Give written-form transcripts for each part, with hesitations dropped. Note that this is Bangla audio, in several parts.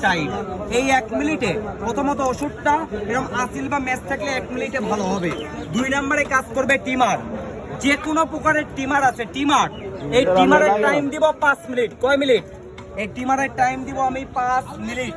টাইম। এই 1 মিনিটে প্রথমত ওষুধটা এরকম আসিল বা ম্যাচ থাকলে 1 মিনিটে ভালো হবে। 2 নম্বরে কাজ করবে টিমার, যে কোনো প্রকারের টিমার আছে টিমার, এই টিমারের টাইম দিব 5 মিনিট। কয় মিনিট? এই টিমারের টাইম দিব আমি 5 মিনিট।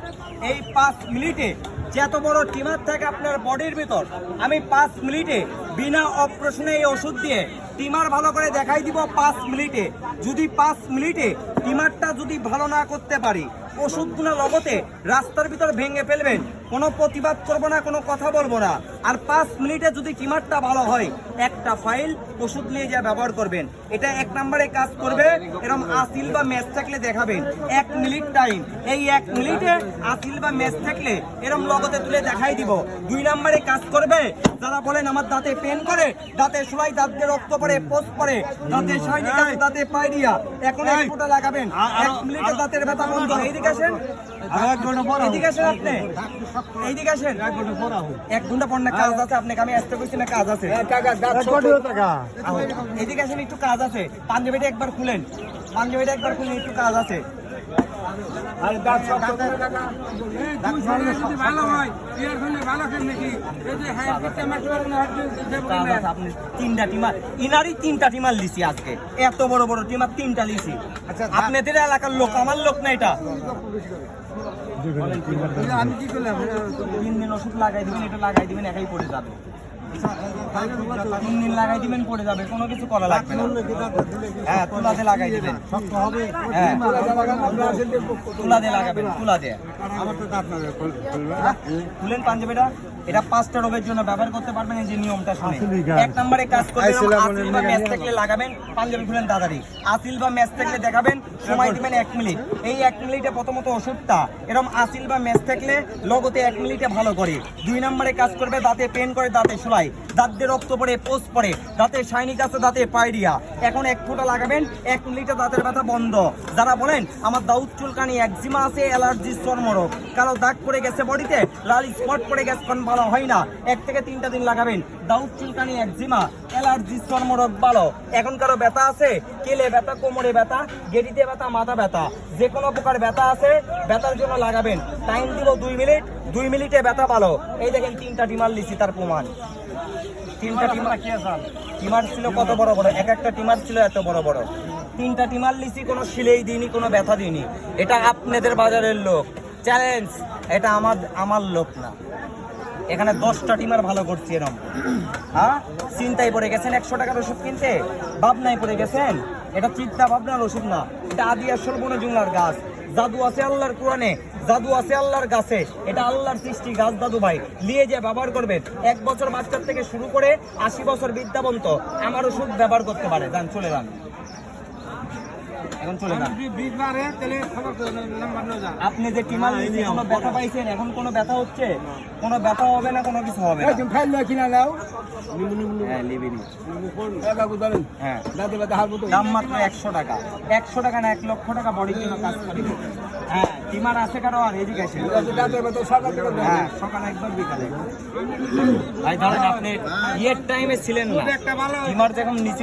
এই 5 মিনিটে যত বড় টিমার থাকে আপনার বডির ভিতর, আমি 5 মিনিটে বিনা অপারেশনে এই ওষুধ দিয়ে টিমার ভালো করে দেখাই দিব 5 মিনিটে। যদি 5 মিনিটে টিমারটা যদি ভালো না করতে পারি, ওষুধগুলো লগতে রাস্তার ভিতর ভেঙে ফেলবেন, কোনো প্রতিবাদ করবো না, কোনো কথা বলবো না। আর 5 মিনিটে যদি টিমারটা ভালো হয়, একটা ফাইল ওষুধ নিয়ে যা ব্যবহার করবেন। এটা 1 নম্বরে কাজ করবে। এরকম আসিল বা ম্যাচ থাকলে দেখাবেন 1 মিনিট টাইম। এই 1 মিনিটে আসিল বা ম্যাচ থাকলে এরকম লগতে তুলে দেখাই দিব। 2 নম্বরে কাজ করবে যারা বলেন আমার দাঁতে পেন করে, দাঁতে সুলাই, দাঁতে রক্ত পড়ে, পোস্ট পড়ে, দাঁতে সাইনিক আছে, দাঁতে পায়রিয়া, এখন 1 ফোঁটা লাগাবেন, 1 মিনিটে দাঁতের ব্যথা বন্ধ। এইদিকে আসেন, এইদিকে আসেন, আপনি এইদিকে আসেন। 1 ঘন্টা পর না কাজ আছে, আপনাকে আমি আসতে বলছি না, কাজ আছে। এইদিকে আসেন, একটু কাজ আছে। পাঞ্জাবিটা একবার খুলেন, পাঞ্জাবিটা একবার খুলেন, একটু কাজ আছে। তিনটা টিমার, ইনারই 3টা টিমার লিছি আজকে, এত বড় বড় টিমার 3টা লিছি। আপনাদের এলাকার লোক, আমার লোক না এটা। আমি কি করলাম? 3 দিন ওষুধ লাগাই দিবেন, এটা লাগাই দিবেন, একাই পড়ে যাবে। 3 দিন লাগাই দিবেন, পড়ে যাবে, কোনো কিছু করা লাগবে না। হ্যাঁ, তুলাতে লাগাই দিবেন, হ্যাঁ তুলা দিয়ে লাগাবেন, তুলা দিয়ে। খুলেন পাঞ্জাবিটা। এটা 5টা রোগের জন্য ব্যবহার করতে পারবেন, এই যে নিয়মটা শুনে। 1 নম্বরে কাজ করবেন, আসিল বা ম্যাচ থাকলে লাগাবেন। পাঞ্জাবি খুলেন তাড়াতাড়ি। আসিল বা ম্যাচ থাকলে দেখাবেন, সময় দিবেন 1 মিনিট। এই 1 মিনিটে প্রথমত ওষুধটা এরকম আসিল বা ম্যাচ থাকলে লগতে 1 মিনিটে ভালো করে। 2 নম্বরে কাজ করবে দাঁতে পেন করে, দাঁতে সুলাই, দাঁতে রক্ত পড়ে, পোস্ট পড়ে, দাঁতে সাইনিক আছে, দাঁতে পায়রিয়া, এখন 1 ফোঁটা লাগাবেন, 1 মিনিটে দাঁতের ব্যথা বন্ধ। যারা বলেন আমার দাউদ চুলকানি, একজিমা আছে, অ্যালার্জি, চর্মরোগ, কালো দাগ পড়ে গেছে বডিতে, লাল স্পট পড়ে গেছে, ভালো হয় না, 1 থেকে 3টা দিন লাগাবেন। দাউদ চুলকানি, একজিমা, অ্যালার্জি, চর্মরোগ ভালো। এখন কারো ব্যথা আছে, কেলে ব্যথা, কোমরে ব্যথা, গেটিতে ব্যথা, মাথা ব্যথা, যে কোনো প্রকার ব্যথা আছে, ব্যথার জন্য লাগাবেন। টাইম দিব 2 মিনিট। 2 মিনিটে ব্যথা ভালো। এই দেখেন 3টা টিমার লিছি, তার প্রমাণ। 3টা টিমার ছিল কত বড় বড়, এক একটা টিমার ছিল এত বড় বড়। 3টা টিমার লিছি, কোনো সিলেই দিইনি, কোনো ব্যথা দিইনি। এটা আপনাদের বাজারের লোক, চ্যালেঞ্জ। এটা আমার লোক না। এখানে 10টা টিমার ভালো করছি এরকম। হ্যাঁ, চিন্তায় পড়ে গেছেন 100 টাকার ওষুধ কিনতে, ভাবনায় পড়ে গেছেন। এটা চিন্তা ভাবনার ওষুধ না, এটা আদি আসল বনে জুংলার গাছ। জাদু আছে আল্লাহর কোরআনে, জাদু আছে আল্লাহর গাছে। এটা আল্লাহর সৃষ্টি গাছ দাদু ভাই, নিয়ে যে ব্যবহার করবেন। 1 বছর বাচ্চার থেকে শুরু করে 80 বছর বিদ্যাবন্ত আমার ওষুধ ব্যবহার করতে পারে। যান, চলে যান, এখন চলে যান। আপনি যে টিমার লিখে কোনো ব্যথা পাইছেন, এখন কোনো ব্যথা হচ্ছে? কোনো ব্যথা হবে না, কোনো কিছু হবে না। হ্যাঁ, দাম মাত্র 100 টাকা। 100 টাকা না, 1 লক্ষ টাকা বডির জন্য কাজ করে। হ্যাঁ, টিমার আছে কারো? আর এদিকে আসেন। হ্যাঁ, সকালে একবার, বিকালে। ভাই ধরেন আপনি ইয়ের টাইমে ছিলেন না, টিমার যখন নিচে